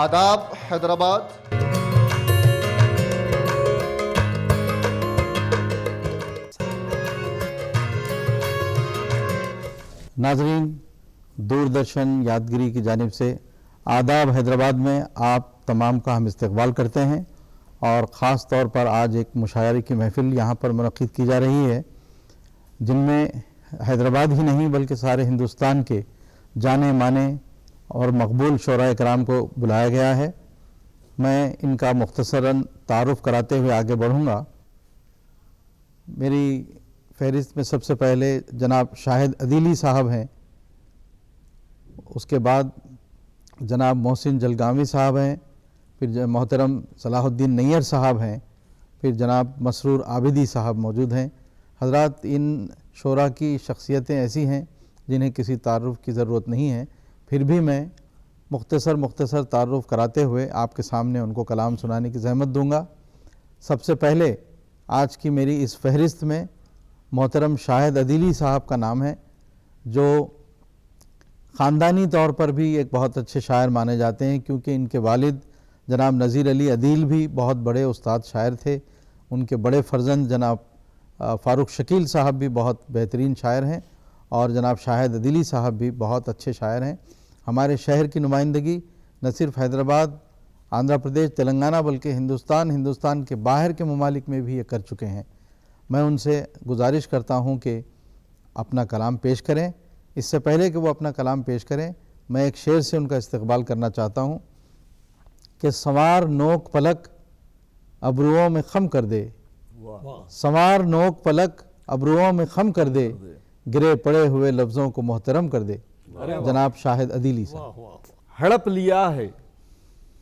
आदाब हैदराबाद। नाजरीन, दूरदर्शन यादगिरी की जानिब से आदाब हैदराबाद में आप तमाम का हम इस्तकबाल करते हैं और ख़ास तौर पर आज एक मुशायरे की महफ़िल यहाँ पर मुनक़्क़िद की जा रही है, जिनमें हैदराबाद ही नहीं बल्कि सारे हिंदुस्तान के जाने माने और मकबूल शोराए कराम को बुलाया गया है। मैं इनका मुख्तसरन तारुफ़ कराते हुए आगे बढ़ूँगा। मेरी फहरिस्त में सबसे पहले जनाब शाहिद अदीली साहब हैं, उसके बाद जनाब मोहसिन जलगावी साहब हैं, फिर मोहतरम सलाहुद्दीन नैयर साहब हैं, फिर जनाब मसरूर आबिदी साहब मौजूद हैं। हज़रात, इन शोरा की शख्सियतें ऐसी हैं जिन्हें किसी तारुफ़ की ज़रूरत नहीं है, फिर भी मैं मुख्तसर तारुफ़ कराते हुए आपके सामने उनको कलाम सुनाने की ज़हमत दूँगा। सबसे पहले आज की मेरी इस फहरिस्त में मोहतरम शाहिद अदीली साहब का नाम है, जो ख़ानदानी तौर पर भी एक बहुत अच्छे शायर माने जाते हैं, क्योंकि इनके वालिद जनाब नज़ीर अली अदील भी बहुत बड़े उस्ताद शायर थे। उनके बड़े फ़र्जंद जनाब फ़ारूक शकील साहब भी बहुत बेहतरीन शायर हैं और जनाब शाहिद अदीली साहब भी बहुत अच्छे शायर हैं। हमारे शहर की नुमाइंदगी न सिर्फ हैदराबाद, आंध्र प्रदेश, तेलंगाना बल्कि हिंदुस्तान के बाहर के ममालिक में भी ये कर चुके हैं। मैं उनसे गुजारिश करता हूँ कि अपना कलाम पेश करें। इससे पहले कि वो अपना कलाम पेश करें, मैं एक शेर से उनका इस्तकबाल करना चाहता हूँ कि संवार नोक पलक अबरुओं में खम कर दे, संवार नोक पलक अबरुओं में खम कर दे, गिरे पड़े हुए लफ्ज़ों को मोहतरम कर दे। जनाब शाहिद अदीली साहब। हड़प लिया है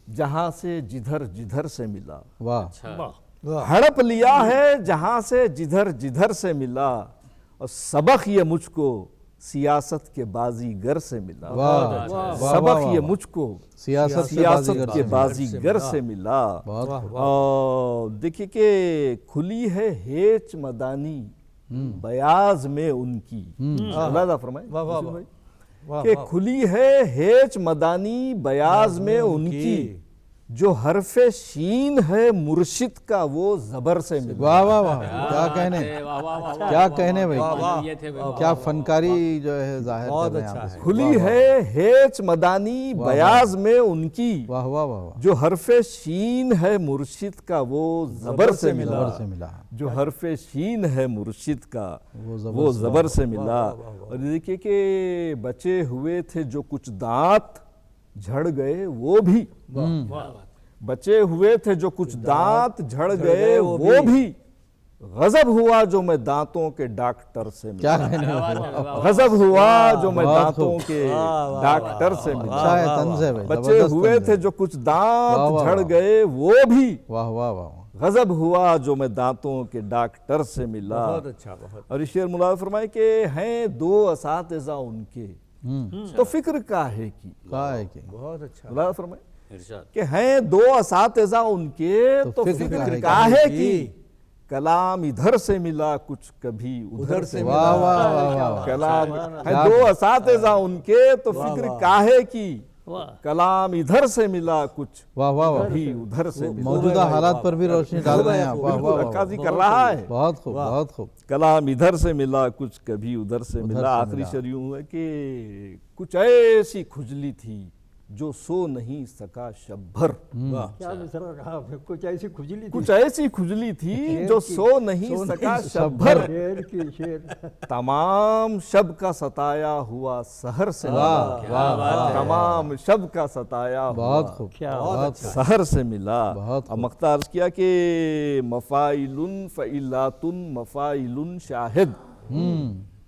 जहां से जिधर जिधर से मिला, वाह, हड़प लिया है जहां से जिधर जिधर से मिला, और सबक ये मुझको सियासत के बाजीगर से मिला। सबक ये मुझको सियासत के बाजीगर से मिला। और देखिए कि खुली है हेच मदानी बयाज में उनकी, फरमाए कि खुली है हेच मदानी बयाज में उनकी, जो हरफे शीन है मुर्शिद का वो जबर से मिला। वाह वाह वाह, क्या कहने, क्या कहने भाई, क्या फनकारी जो है जाहिर कर रहे हैं आप। खुली है हेच मदानी बयाज में उनकी, वाह वाह वाह, जो हरफे शीन है मुर्शिद का वो जबर से मिला, जो हरफे शीन है मुर्शिद का वो जबर से मिला। और देखिए कि बचे हुए थे जो कुछ दांत झड़ गए वो भी, बचे हुए थे जो कुछ दांत झड़ गए वो भी, गजब हुआ जो मैं दांतों के डॉक्टर से मिला। गजब हुआ जो मैं दांतों के डॉक्टर से मिला। बचे हुए थे जो कुछ दांत झड़ गए वो भी, वाह वाह वाह, गजब हुआ जो मैं दांतों के डॉक्टर से मिला। बहुत अच्छा, बहुत। और इस शेर मुलाज़ फरमाए कि हैं दो असातिज़ा उनके, तो फिक्र काहे की, बहुत अच्छा। मुलाज़ फरमाए कि हैं दो असातिज़ा उनके, तो फिक्र काहे की, कलाम इधर से मिला कुछ कभी उधर से मिला। वाह वाह वाह, कलाम है दो असातिज़ा उनके, तो फिक्र काहे की, कलाम इधर से मिला कुछ वाह वाह वाह, कभी उधर से मिला। मौजूदा हालात पर भी रोशनी डाल रहे हैं आप। वाह वाह, अक्कासी कर रहा है। बहुत खूब, बहुत खूब। कलाम इधर से मिला कुछ कभी उधर से मिला। आखिरी शेर यूं है कि कुछ ऐसी खुजली थी जो सो नहीं सका शब भर। क्या मिसरा कहा आपने, कुछ ऐसी खुजली थी, कुछ ऐसी खुजली थी जो सो नहीं सका शब भर, शेर की शेर, तमाम शब का सताया हुआ सहर से मिला, तमाम शब का सताया बहुत खूब, बहुत सहर से मिला। बहुत अब मख्ता अर्ज किया कि मफाइलुन फ़इलातुन मफाइलुन शाहिद,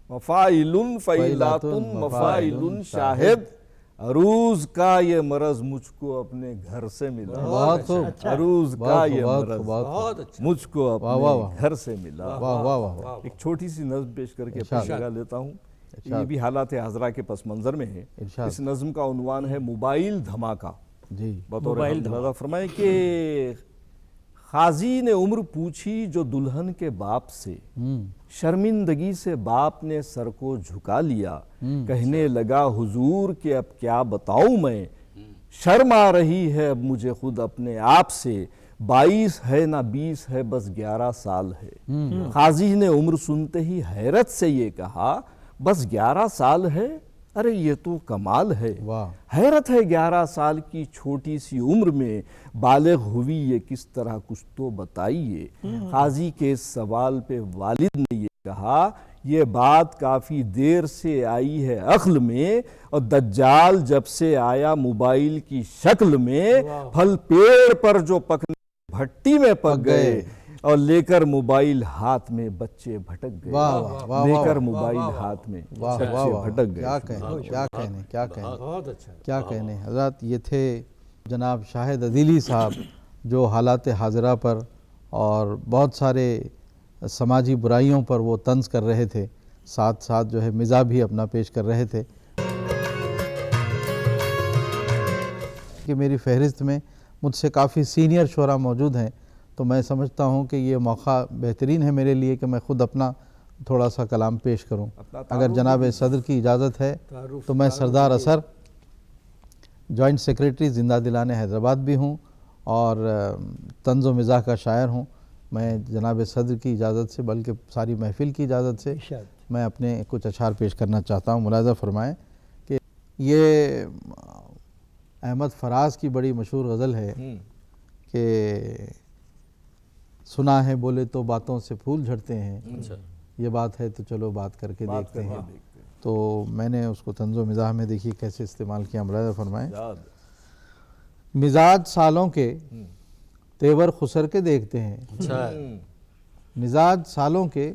मफाइलुन फ़इलातुन मफाइलुन शाहिद, अरूज का ये मरज मुझको अपने घर से मिला। बहुत खूब, अरूज का ये मरज बहुत अच्छा। मुझको अपने घर से मिला। वाह वाह वाह। एक छोटी सी नज़्म पेश करके अपनी जगह लेता हूँ। ये भी हालात हज़रा के पस मंज़र में है। इस नज़्म का उन्वान है मोबाइल धमाका। जी, बतौर फरमाए कि खाजी ने उम्र पूछी जो दुल्हन के बाप से, शर्मिंदगी से बाप ने सर को झुका लिया, कहने लगा हुजूर के अब क्या बताऊं मैं, शर्म आ रही है अब मुझे खुद अपने आप से, 22 है ना 20 है बस 11 साल है। काजी ने उम्र सुनते ही हैरत से ये कहा, बस 11 साल है, अरे ये तो कमाल है। वाह। हैरत है 11 साल की छोटी सी उम्र में बालिग हुई ये किस तरह, कुछ तो बताइए। काजी के इस सवाल पे वालिद ने ये कहा, ये बात काफ़ी देर से आई है अक्ल में, और दज्जाल जब से आया मोबाइल की शक्ल में, फल पेड़ पर जो पकने भट्टी में पक गए, और लेकर मोबाइल हाथ में बच्चे भटक गए। वाह वाह वाह, लेकर मोबाइल हाथ में वाह बच्चे वाह वाह, भटक गए। क्या कहने, क्या कहने, क्या कहने, बहुत अच्छा। क्या कहने। हजरत ये थे जनाब शाहिद अदीली साहब, जो हालात हाजरा पर और बहुत सारे समाजी बुराइयों पर वो तंज कर रहे थे, साथ साथ जो है मिज़ा भी अपना पेश कर रहे थे। कि मेरी फहरिस्त में मुझसे काफ़ी सीनियर शोरा मौजूद हैं, तो मैं समझता हूँ कि ये मौका बेहतरीन है मेरे लिए कि मैं ख़ुद अपना थोड़ा सा कलाम पेश करूँ। अगर जनाब सदर की इजाज़त है तो मैं सरदार असर, जॉइंट सेक्रेटरी ज़िंदा दिलाने हैदराबाद भी हूँ और तंज़ व मिज़ाह का शायर हूँ। मैं जनाब सदर की इजाज़त से, बल्कि सारी महफ़िल की इजाज़त से, मैं अपने कुछ अशार पेश करना चाहता हूँ। मुलाज़ा फ़रमाएँ कि ये अहमद फराज की बड़ी मशहूर गज़ल है कि सुना है बोले तो बातों से फूल झड़ते हैं, ये बात है तो चलो बात करके देखते हैं। तो मैंने उसको तंज़ो मिज़ाह में देखिए कैसे इस्तेमाल किया। मुलाज़ा फ़रमाएँ, मिजाज सालों के तेवर खुसर के देखते हैं, मिजाज सालों के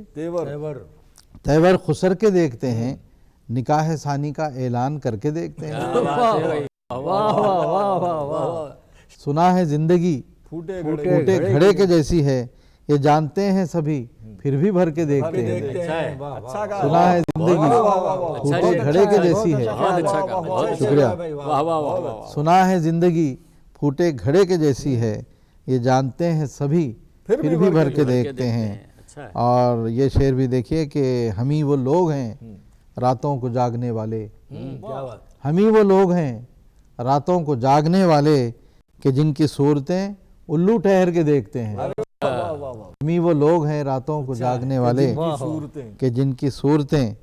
तेवर खुसर के देखते हैं, निकाह सानी का ऐलान करके देखते हैं। सुना है जिंदगी फूटे घड़े के जैसी है, ये जानते हैं सभी फिर भी भर के देखते हैं। सुना है जिंदगी फूटे घड़े के जैसी है, शुक्रिया। सुना है जिंदगी फूटे घड़े के जैसी है, ये जानते हैं सभी फिर भी भर के देखते हैं। और ये शेर भी देखिए कि हम ही वो लोग हैं रातों को जागने वाले, हम ही वो लोग हैं रातों को जागने वाले, कि जिनकी सूरतें उल्लू ठहर के देखते हैं। हम ही वो लोग हैं रातों को जागने वाले, कि जिनकी सूरतें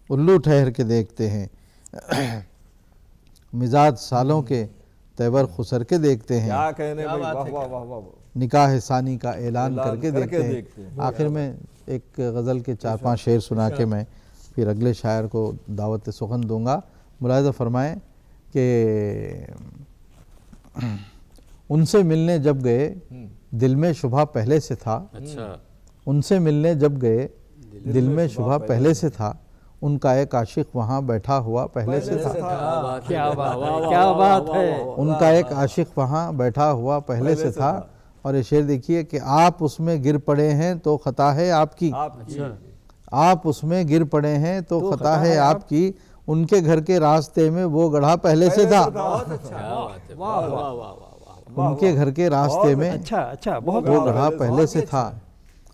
उल्लू ठहर के देखते हैं। मिजाज सालों के तेवर खुसर के देखते हैं, क्या कहने भाई, वाह वाह वाह वाह। निकाह सानी का ऐलान करके देखते हैं। आखिर में एक गज़ल के 4-5 शेर सुना के मैं फिर अगले शायर को दावत सुखन दूंगा। मुलाहिज़ा फरमाएं कि उनसे मिलने जब गए दिल में शुबहा पहले से था, उनसे मिलने जब गए दिल में शुबहा पहले से था, उनका एक आशिक वहाँ बैठा हुआ पहले से था। क्या बात है। उनका एक आशिक वहाँ बैठा हुआ पहले से था। और ये शेर देखिए कि आप उसमें गिर पड़े हैं तो खता है आपकी, आप उसमें गिर पड़े हैं तो खता है आपकी, उनके घर के रास्ते में वो गढ़ा पहले से था। उनके घर के रास्ते में वो गढ़ा पहले से था।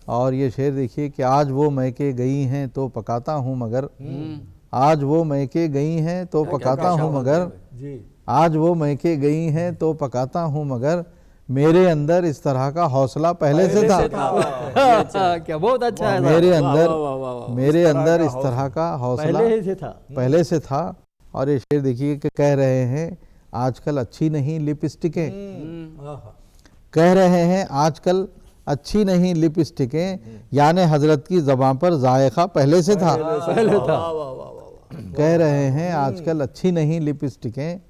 और ये शेर देखिए कि आज वो मैके गई हैं तो पकाता हूँ मगर, आज वो मैके गई हैं तो पकाता हूँ मगर, आज वो मैके गई हैं तो पकाता हूँ मगर, मेरे अंदर इस तरह का हौसला पहले से था। क्या बहुत अच्छा है। मेरे अंदर इस तरह का हौसला पहले से था। और ये शेर देखिए कि कह रहे हैं आजकल अच्छी नहीं लिपस्टिकें, कह रहे हैं आजकल अच्छी नहीं लिपस्टिकें, यानी हजरत की ज़बान पर जायका पहले से था। कह रहे हैं आजकल अच्छी नहीं लिपस्टिकें,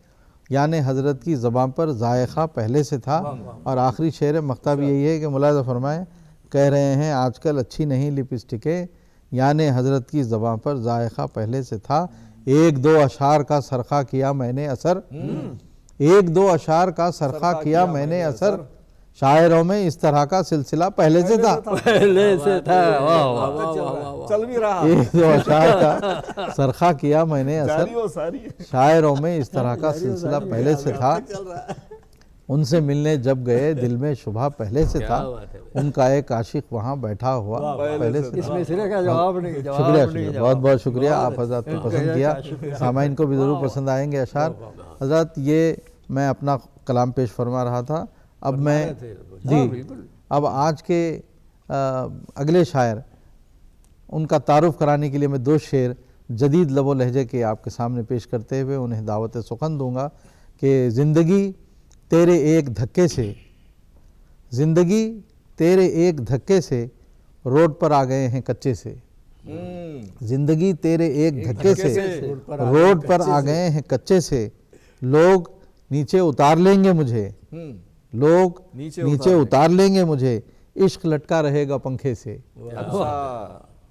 यानी हजरत की ज़बान पर जायका पहले से था। और आखिरी शेर मख्ता भी यही है कि मुलाज़ा फरमाएं, कह रहे हैं आजकल अच्छी नहीं लिपस्टिकें, यानी हजरत की ज़बान पर जायका पहले से था। एक दो अशार का सरखा किया मैंने असर, एक दो अशार का सरखा किया मैंने असर, शायरों में इस तरह का सिलसिला पहले से था। चल भी रहा। एक दो अशार का सरखा किया मैंने असर, शायरों में इस तरह का सिलसिला पहले से था। उनसे मिलने जब गए दिल में शुबहा पहले से था, उनका एक आशिक वहाँ बैठा हुआ पहले से था। शुक्रिया, बहुत बहुत शुक्रिया। आप हजरत ने पसंद किया, सामाइन को भी ज़रूर पसंद आएंगे अशार। हजरत ये मैं अपना कलाम पेश फरमा रहा था। अब मैं जी अब आज के अगले शायर उनका तारुफ कराने के लिए मैं 2 शेर जदीद लबो लहजे के आपके सामने पेश करते हुए उन्हें दावत सुखन दूंगा कि ज़िंदगी तेरे एक धक्के से, ज़िंदगी तेरे एक धक्के से रोड पर आ गए हैं कच्चे से। ज़िंदगी तेरे एक धक्के से रोड पर आ गए हैं कच्चे से, लोग नीचे उतार लेंगे मुझे, लोग नीचे उतार लेंगे मुझे, इश्क लटका रहेगा पंखे से।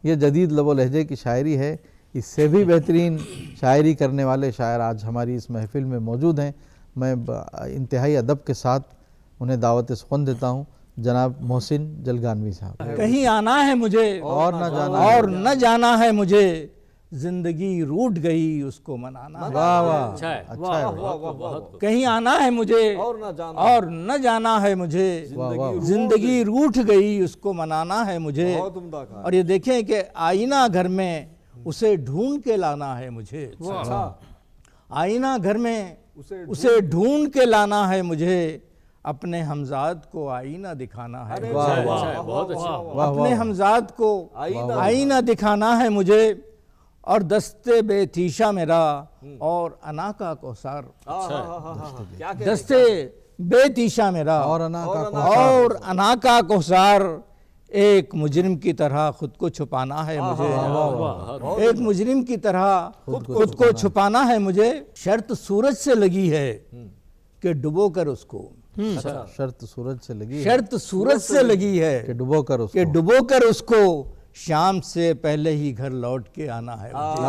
ये जदीद लबो लहजे की शायरी है। इससे भी बेहतरीन शायरी करने वाले शायर आज हमारी इस महफिल में मौजूद हैं। मैं इंतहाई अदब के साथ उन्हें दावत सुखन देता हूँ, जनाब मोहसिन जलगानवी साहब। कहीं आना है मुझे और न जाना है मुझे, जिंदगी रूठ गई उसको मनाना है। वाह वाह, अच्छा है, अच्छा है। कहीं आना है मुझे और न जाना है मुझे, जिंदगी रूठ गई उसको मनाना है मुझे। और ये देखें कि आईना घर में उसे ढूंढ के लाना है मुझे। आईना घर में उसे ढूंढ के लाना है मुझे, अपने हमजाद को आईना दिखाना है। बहुत अच्छा। अपने हमजाद को आईना दिखाना है मुझे, और दस्ते बेतीशा मेरा और अना का कौसार। दस्ते बेतीशा मेरा और अना का कौसार, एक मुजरिम की तरह खुद को छुपाना है मुझे। एक मुजरिम की तरह खुद को छुपाना है मुझे। शर्त सूरज से लगी है कि डुबो कर उसको, शर्त सूरज से लगी, शर्त सूरज से लगी है कि डुबो कर उसको शाम से पहले ही घर लौट के आना है मुझे।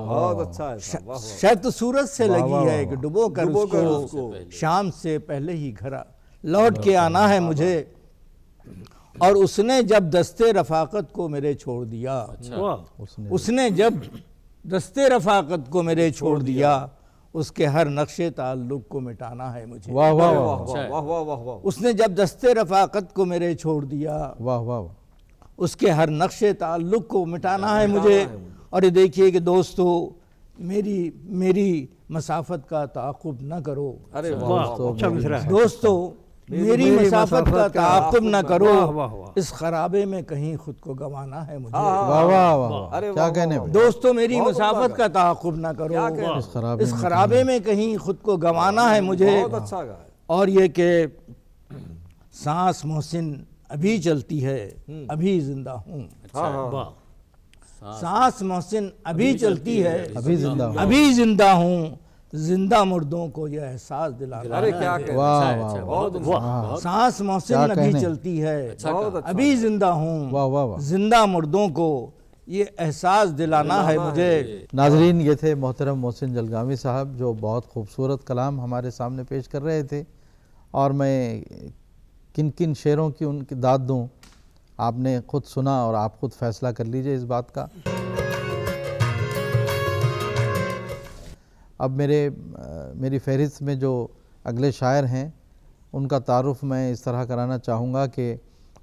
बहुत अच्छा है। शर्त सूरज से लगी है कि डुबो कर उसको शाम से पहले ही घर लौट के आना है मुझे। और उसने जब दस्ते रफाकत को मेरे छोड़ दिया, उसने जब दस्ते रफाकत को मेरे छोड़ दिया, उसके हर नक्शे ताल्लुक को मिटाना है मुझे। वाह वाह वाह। उसने जब दस्ते रफाकत को मेरे छोड़ दिया, वाह वाह, उसके हर नक्शे ताल्लुक को मिटाना है मुझे। और ये देखिए कि दोस्तों, मेरी मसाफत का ताक़ुब न करो। अरे दोस्तों, मेरी मसाफत का ताक़ुब न करो, इस खराबे में कहीं खुद को गंवाना है मुझे। वाह वाह वाह, क्या कहने भाई। दोस्तों, मेरी मसाफत का ताक़ुब न करो, इस खराबे में कहीं खुद को गंवाना है मुझे। और ये कि सांस मोहसिन अभी चलती है, अभी जिंदा हूँ। सांस मोहसिन अभी चलती है, अभी जिंदा हूँ, जिंदा मुर्दों को यह एहसास दिलाना। अरे क्या कहते हैं। सांस मोहसिन अभी चलती है, अभी जिंदा हूँ, जिंदा मुर्दों को ये एहसास दिलाना है मुझे। नाजरीन, ये थे मोहतरम मोहसिन जलगावी साहब जो बहुत खूबसूरत कलाम हमारे सामने पेश कर रहे थे। और मैं किन किन शेरों की उनकी दाद दूं, आपने खुद सुना और आप खुद फैसला कर लीजिए इस बात का। अब मेरी फहरिस्त में जो अगले शायर हैं उनका तारुफ मैं इस तरह कराना चाहूँगा कि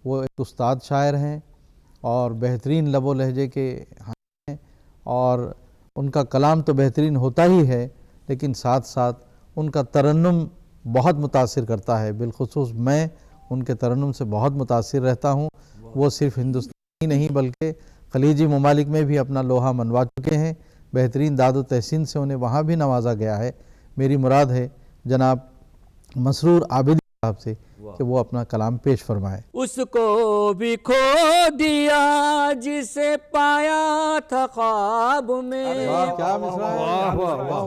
वो एक उस्ताद शायर हैं और बेहतरीन लबो लहजे के हैं, और उनका कलाम तो बेहतरीन होता ही है, लेकिन साथ साथ उनका तरन्नुम बहुत मुतासिर करता है। बिलखुसूस मैं उनके तरन्नुम से बहुत मुतासिर रहता हूँ। वो सिर्फ हिंदुस्तानी नहीं बल्कि खलीजी ममालिक में भी अपना लोहा मनवा चुके हैं। बेहतरीन दाद व तहसीन से उन्हें वहाँ भी नवाजा गया है। मेरी मुराद है जनाब मसरूर आबिदी साहब से कि वो अपना कलाम पेश फरमाए। उसको भी खो दिया जिसे पाया था ख्वाब में, क्या मिसरा है।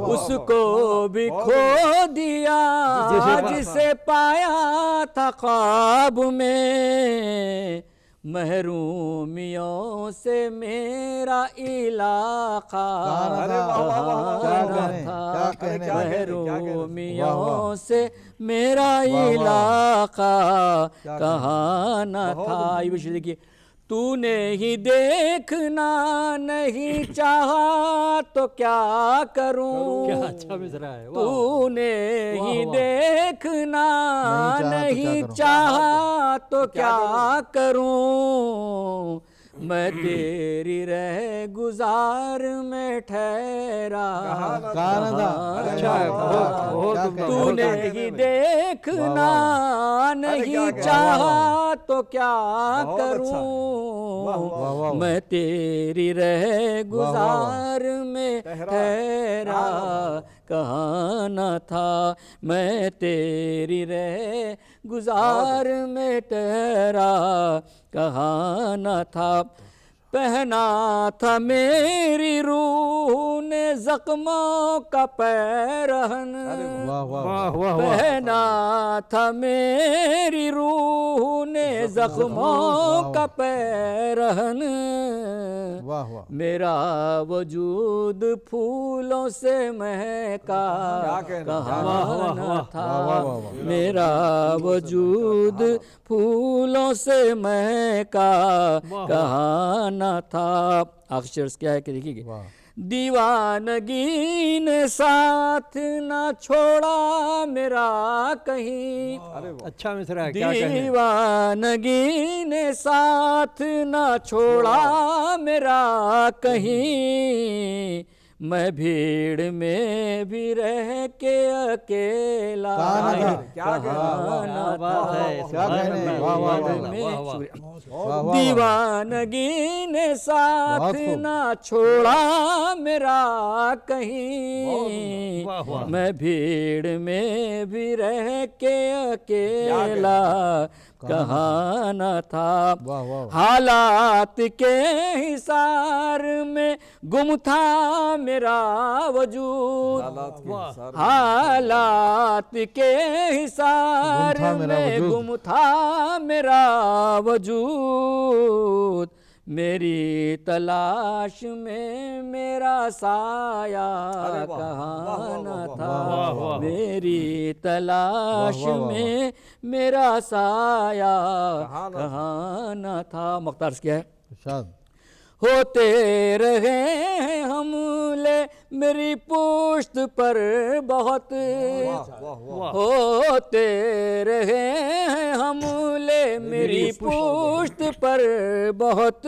उसको भी खो दिया जिसे पाया था ख्वाब में, महरूमियों से मेरा इलाका था, महरूमियों से मेरा इलाका कहाँ न था। ये विषय देखिए, तूने ही देखना नहीं चाहा तो क्या करूं। क्या अच्छा मिसरा है। तूने ही देखना नहीं चाहा तो क्या करूं, मैं तेरी रह गुजार में ठहरा तूने ही देखना नहीं चाहा तो क्या करूं, मैं तेरी रह गुजार में ठहरा कहाँ न था, मैं तेरी रह गुजार में ठहरा कहाँ न था। पहना था मेरी रूह ने जख्मों का पैरहन, पहना था मेरी रूह ने जख्मों का पैरहन, मेरा वजूद फूलों से महका कहाँ न था, मेरा वजूद फूलों से महका कहाँ न था। अक्षर क्या है कि देखिए, दीवानगी ने साथ ना छोड़ा मेरा कहीं, अच्छा मिसरा है, क्या कहने? दीवानगी ने साथ ना छोड़ा मेरा कहीं, मैं भीड़ में भी रह के अकेला दीवानगी ने साथ ना छोड़ा मेरा कहीं, मैं भीड़ में भी रह के अकेला कहाँ न था। हालात के हिसार में गुम था मेरा वजूद, हालात के हिसार में गुम था मेरा वजूद, मेरी तलाश में मेरा साया कहाँ न था, मेरी तलाश में मेरा साया कहाँ न था। मुख्तार क्या है? होते रहे हमले मेरी पुश्त पर बहुत, होते रहे हमले मेरी पुश्त पर बहुत,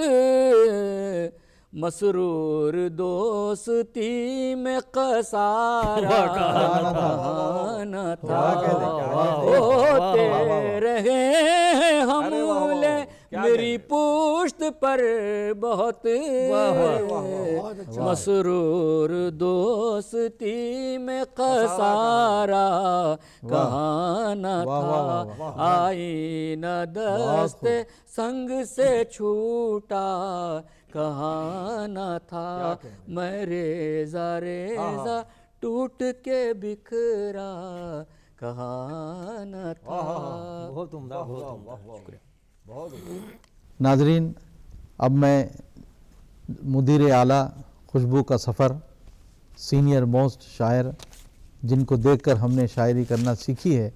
मसरूर दोस्ती में कसारा कहाँ न था, होते रहे हमले मेरी पुश्त पर बहुत, मसरूर दोस्ती में कसारा कहाँ न था, आई न दस्ते संग से छूटा कहाँ न था, मैं रेजा रेजा टूट के बिखरा कहाँ न था। बहुत उम्दा, बहुत उम्दा, शुक्रिया। नाजरीन, अब मैं मुदीर आला खुशबू का सफ़र, सीनियर मोस्ट शायर जिनको देखकर हमने शायरी करना सीखी है,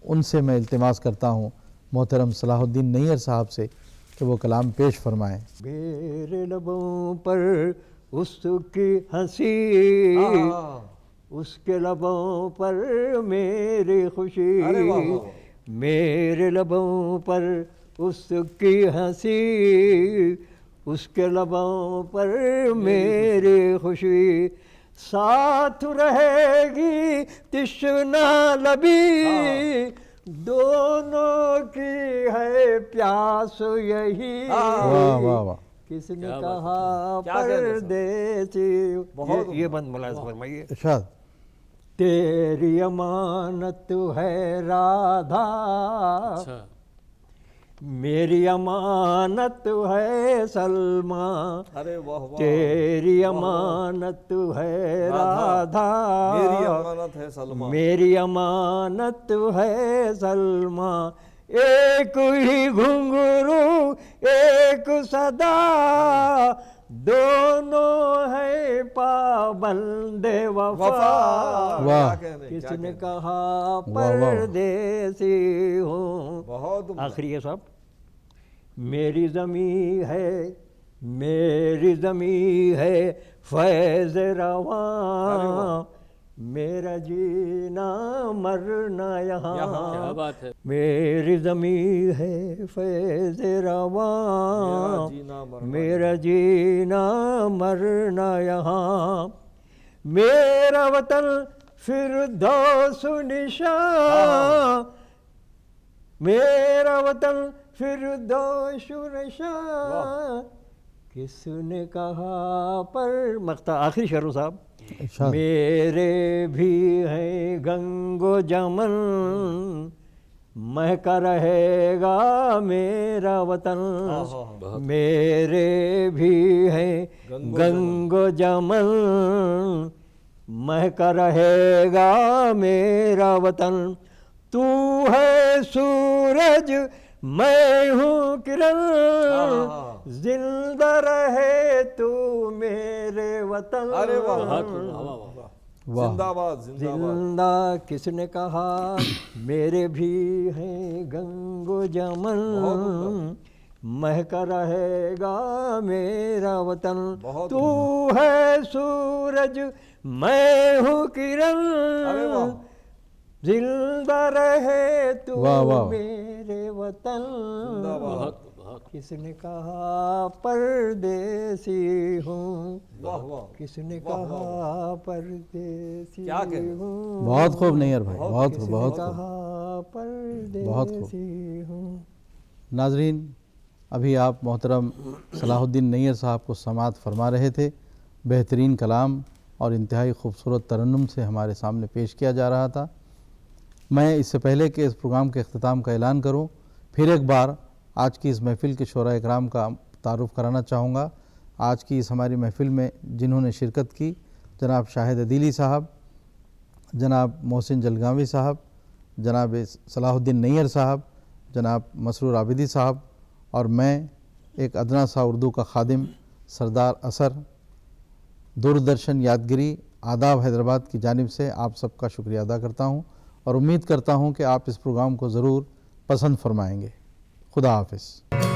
उनसे मैं इल्तिमास करता हूँ मोहतरम सलाहुद्दीन नैयर साहब से कि वो कलाम पेश फरमाएँ। मेरे लबों पर उसकी हंसी, उसके लबों पर मेरी खुशी, मेरे लबों पर उसकी हंसी, उसके लबों पर मेरी खुशी, साथ रहेगी तिश्ना लबी, दोनों की है प्यास यही। किसने कहा परदेसी, ये बंद मुलाज़ फरमाइए। तेरी अमानत है राधा, मेरी अमानत है सलमा, तेरी अमानत है राधा, मेरी अमानत है सलमा, मेरी अमानत है सलमा, एक ही घुंघरू एक सदा, दोनों है पाबंदे वफा। किसने कहा परदेसी हूँ। बहुत आखिरी है साहब, मेरी ज़मीं है, मेरी ज़मीं है फैज़ रवां, मेरा जीना मरना यहाँ, क्या बात है। मेरी ज़मीं है फैज़ रवा, मेरा जीना मरना यहाँ, मेरा वतन फिरदौस निशान, मेरा वतन फिरदौस निशान, किसने कहा पर मख्ता आखिरी शेर साहब, मेरे भी हैं गंगो जमन, महका रहेगा मेरा वतन, मेरे भी हैं गंगो जमन, महका रहेगा मेरा वतन, तू है सूरज मैं हूँ किरण, जिंदा रहे तू मेरे वतन। अरे वाह, जिंदाबाद जिंदा किसने कहा, मेरे भी हैं गंगो जमन, महका रहेगा मेरा वतन, तू है सूरज मैं हूँ किरण, जिंदा रहे तू मेरे वतन। किसने कहा परदेसी हूँ, किसने कहा परदेसी हूँ, बहुत खूब नैयर भाई, बहुत खूब, बहुत कहा परदेसी हूँ। नाजरीन, अभी आप मोहतरम सलाहुद्दीन नैयर साहब को समाअत फरमा रहे थे। बेहतरीन कलाम और इंतहाई खूबसूरत तरन्नुम से हमारे सामने पेश किया जा रहा था। मैं इससे पहले कि इस प्रोग्राम के अख्ताम का ऐलान करूं, फिर एक बार आज की इस महफ़िल के शोरा इकराम का तारुफ़ कराना चाहूँगा। आज की इस हमारी महफ़िल में जिन्होंने शिरकत की, जनाब शाहिद अदीली साहब, जनाब मोहसिन जलगावी साहब, जनाब सलाहुद्दीन नैयर साहब, जनाब मसरूर आबिदी साहब और मैं एक अदना सा उर्दू का खादिम सरदार असर, दूरदर्शन यादगिरी आदाब हैदराबाद की जानिब से आप सबका शुक्रिया अदा करता हूँ और उम्मीद करता हूँ कि आप इस प्रोग्राम को ज़रूर पसंद फरमाएँगे। खुदा हाफिज़।